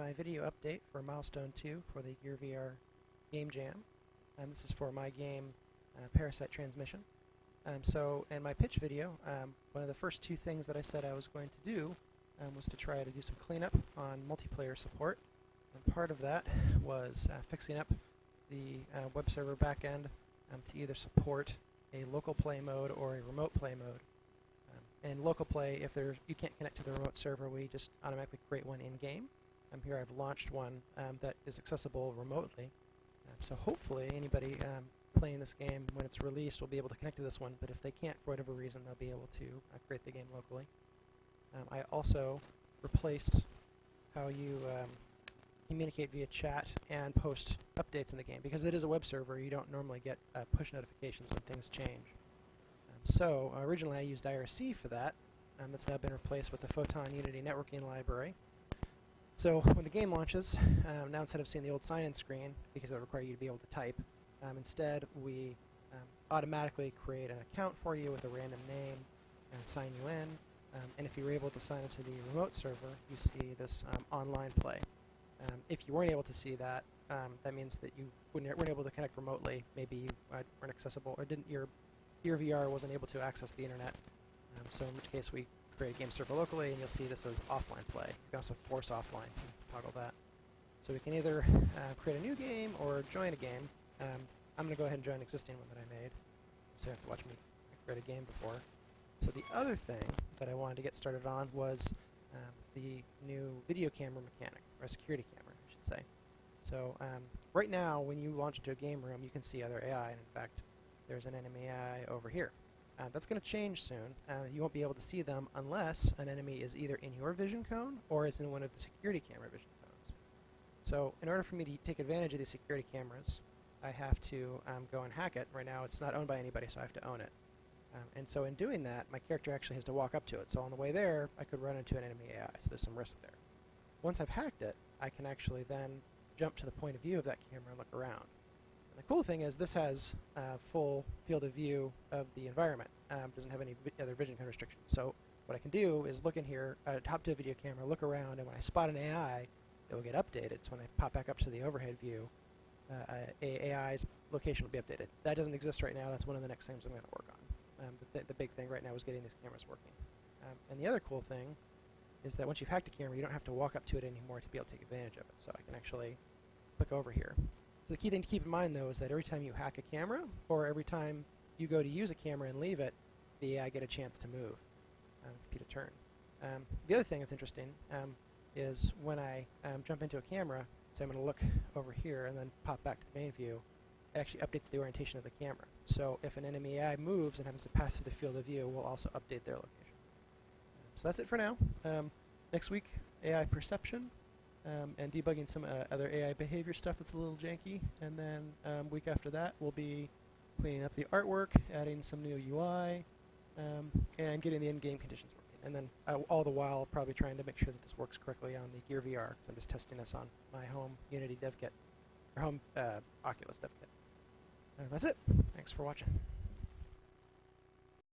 my video update for Milestone2 for the GearVR Game Jam. And this is for my game, Parasite Transmission. So in my pitch video, one of the first two things that I said I was going to do was to try to do some cleanup on multiplayer support. And part of that was fixing up the web server backend to either support a local play mode or a remote play mode. In local play, if you can't connect to the remote server, we just automatically create one in-game. Here I've launched one that is accessible remotely. So hopefully anybody playing this game when it's released will be able to connect to this one, but if they can't for whatever reason, they'll be able to create the game locally. I also replaced how you communicate via chat and post updates in the game. Because it is a web server, you don't normally get push notifications when things change. So originally I used IRC for that, and that's now been replaced with the Photon Unity networking library. So when the game launches, now instead of seeing the old sign-in screen, because it would require you to be able to type, instead we automatically create an account for you with a random name and sign you in. And if you were able to sign into the remote server, you see this online play. If you weren't able to see that, that means that you weren't able to connect remotely. Maybe you weren't accessible, or your GearVR wasn't able to access the internet. So in which case we create a game server locally, and you'll see this as offline play. You can also force offline, toggle that. So we can either create a new game or join a game. I'm going to go ahead and join an existing one that I made, so you have to watch me create a game before. So the other thing that I wanted to get started on was the new video camera mechanic, or a security camera, I should say. So right now, when you launch into a game room, you can see other AI, and in fact, there's an enemy AI over here. That's going to change soon. You won't be able to see them unless an enemy is either in your vision cone or is in one of the security camera vision cones. So in order for me to take advantage of these security cameras, I have to go and hack it. Right now it's not owned by anybody, so I have to own it. And so in doing that, my character actually has to walk up to it. So on the way there, I could run into an enemy AI, so there's some risk there. Once I've hacked it, I can actually then jump to the point of view of that camera and look around. The cool thing is this has full field of view of the environment. Doesn't have any other vision cone restrictions. So what I can do is look in here, hop to a video camera, look around, and when I spot an AI, it will get updated. So when I pop back up to the overhead view, AI's location will be updated. That doesn't exist right now. That's one of the next things I'm going to work on. The big thing right now is getting these cameras working. And the other cool thing is that once you've hacked a camera, you don't have to walk up to it anymore to be able to take advantage of it. So I can actually click over here. So the key thing to keep in mind, though, is that every time you hack a camera, or every time you go to use a camera and leave it, the AI get a chance to move, repeat a turn. The other thing that's interesting is when I jump into a camera, so I'm going to look over here and then pop back to the main view, it actually updates the orientation of the camera. So if an enemy AI moves and happens to pass through the field of view, we'll also update their location. So that's it for now. Next week, AI perception. And debugging some other AI behavior stuff that's a little janky. And then week after that, we'll be cleaning up the artwork, adding some new UI, and getting the in-game conditions working. And then all the while, probably trying to make sure that this works correctly on the GearVR, because I'm just testing this on my home Unity dev kit, or home Oculus dev kit. That's it. Thanks for watching.